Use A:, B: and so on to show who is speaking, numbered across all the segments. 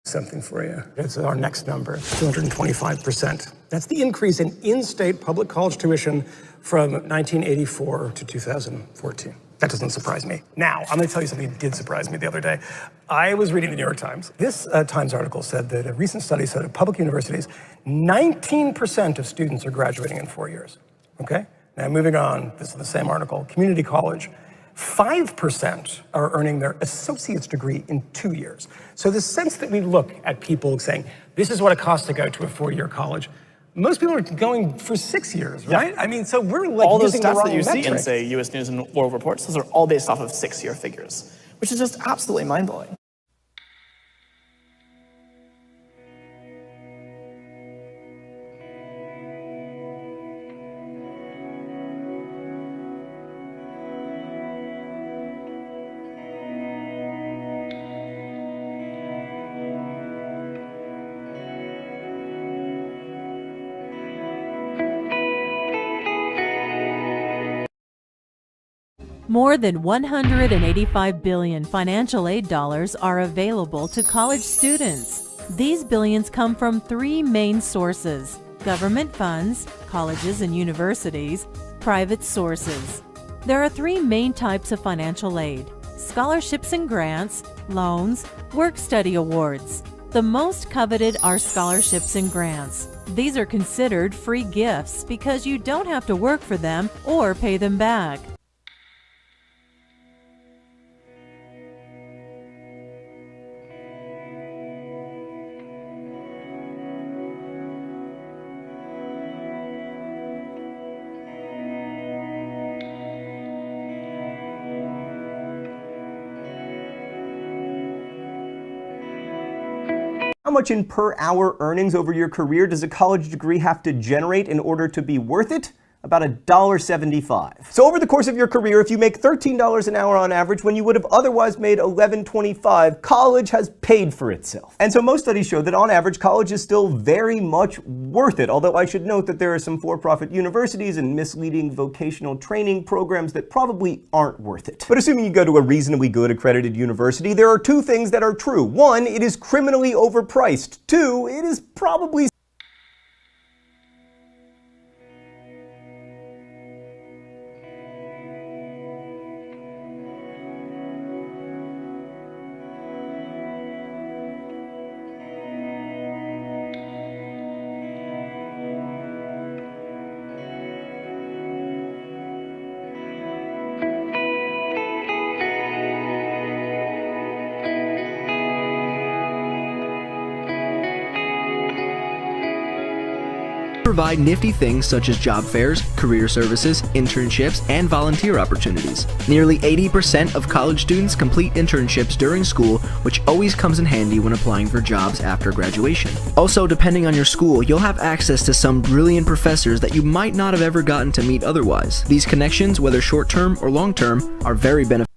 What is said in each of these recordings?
A: something for you. It's our next number, 225%. That's the increase in in-state public college tuition from 1984 to 2014. That doesn't surprise me. Now, I'm gonna tell you something that did surprise me the other day. I was reading the New York Times. This Times article said that a recent study said at public universities, 19% of students are graduating in 4 years, okay? Now, moving on, this is the same article, community college, 5% are earning their associate's degree in 2 years. So the sense that we look at people saying, this is what it costs to go to a 4-year college, most people are going for 6 years, right? Yeah. I mean, so we're like
B: all those
A: using the
B: stats
A: wrong
B: that you
A: metric.
B: see in, say, U.S. News and World Reports, those are all based off of 6-year figures, which is just absolutely mind-blowing.
C: More than $185 billion financial aid dollars are available to college students. These billions come from 3 main sources: government funds, colleges and universities, private sources. There are 3 main types of financial aid: scholarships and grants, loans, work-study awards. The most coveted are scholarships and grants. These are considered free gifts because you don't have to work for them or pay them back.
D: How much in per hour earnings over your career does a college degree have to generate in order to be worth it? About $1.75. So over the course of your career, if you make $13 an hour on average when you would have otherwise made $11.25, college has paid for itself. And so most studies show that on average, college is still very much worth it, although I should note that there are some for-profit universities and misleading vocational training programs that probably aren't worth it. But assuming you go to a reasonably good accredited university, there are 2 things that are true. 1, it is criminally overpriced. 2, it is probably
E: provide nifty things such as job fairs, career services, internships, and volunteer opportunities. Nearly 80% of college students complete internships during school, which always comes in handy when applying for jobs after graduation. Also, depending on your school, you'll have access to some brilliant professors that you might not have ever gotten to meet otherwise. These connections, whether short-term or long-term, are very beneficial.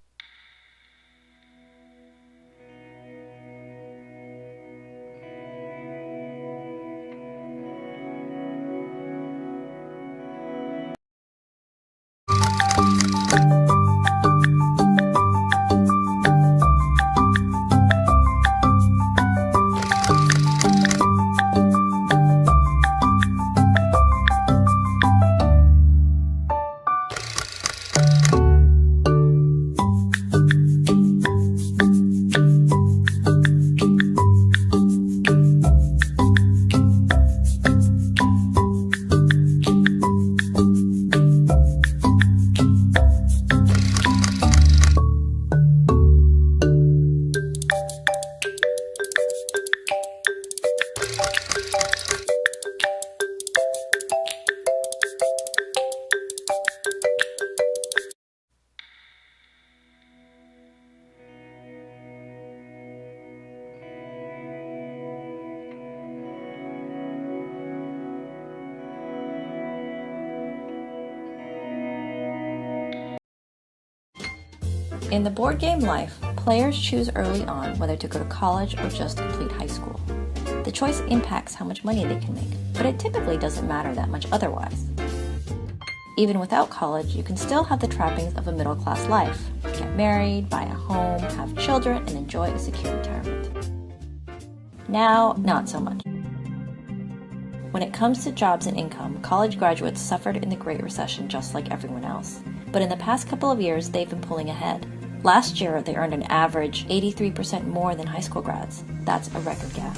F: In the board game life, players choose early on whether to go to college or just complete high school. The choice impacts how much money they can make, but it typically doesn't matter that much otherwise. Even without college, you can still have the trappings of a middle-class life. Get married, buy a home, have children, and enjoy a secure retirement. Now, not so much. When it comes to jobs and income, college graduates suffered in the Great Recession just like everyone else. But in the past couple of years, they've been pulling ahead. Last year, they earned an average 83% more than high school grads. That's a record gap.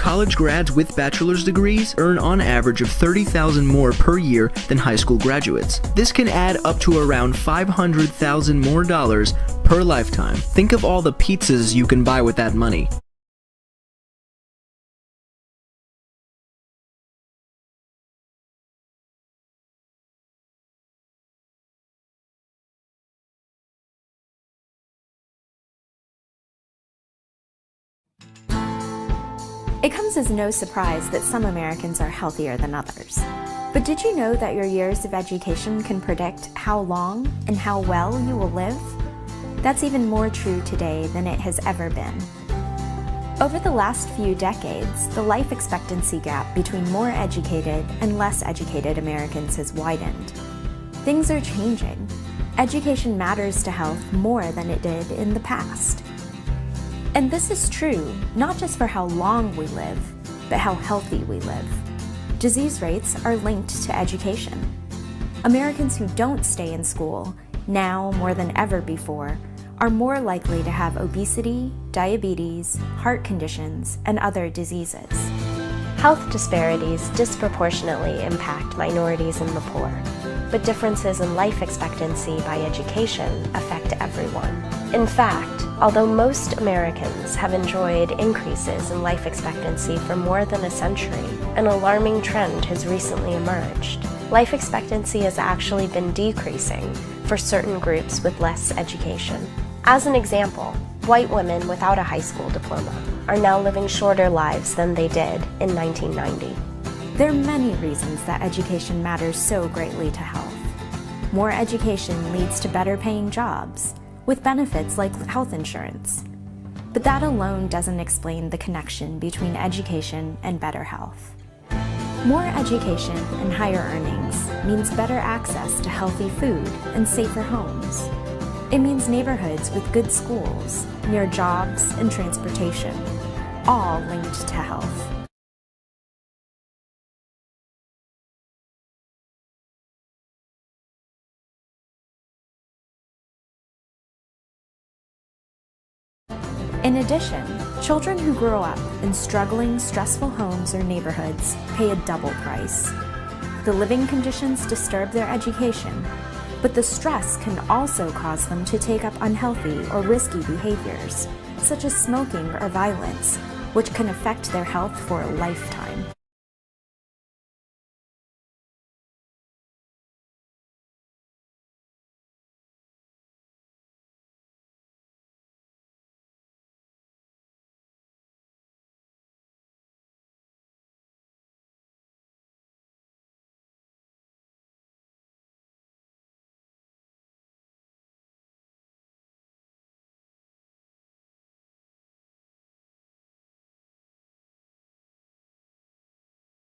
E: College grads with bachelor's degrees earn on average of $30,000 more per year than high school graduates. This can add up to around $500,000 more per lifetime. Think of all the pizzas you can buy with that money.
G: It comes as no surprise that some Americans are healthier than others. But did you know that your years of education can predict how long and how well you will live? That's even more true today than it has ever been. Over the last few decades, the life expectancy gap between more educated and less educated Americans has widened. Things are changing. Education matters to health more than it did in the past. And this is true, not just for how long we live, but how healthy we live. Disease rates are linked to education. Americans who don't stay in school, now more than ever before, are more likely to have obesity, diabetes, heart conditions, and other diseases.
H: Health disparities disproportionately impact minorities and the poor, but differences in life expectancy by education affect everyone. In fact, although most Americans have enjoyed increases in life expectancy for more than a century, an alarming trend has recently emerged. Life expectancy has actually been decreasing for certain groups with less education. As an example, white women without a high school diploma are now living shorter lives than they did in 1990.
G: There are many reasons that education matters so greatly to health. More education leads to better paying jobs, with benefits like health insurance. But that alone doesn't explain the connection between education and better health. More education and higher earnings means better access to healthy food and safer homes. It means neighborhoods with good schools, near jobs and transportation, all linked to health. In addition, children who grow up in struggling, stressful homes or neighborhoods pay a double price. The living conditions disturb their education, but the stress can also cause them to take up unhealthy or risky behaviors, such as smoking or violence, which can affect their health for a lifetime.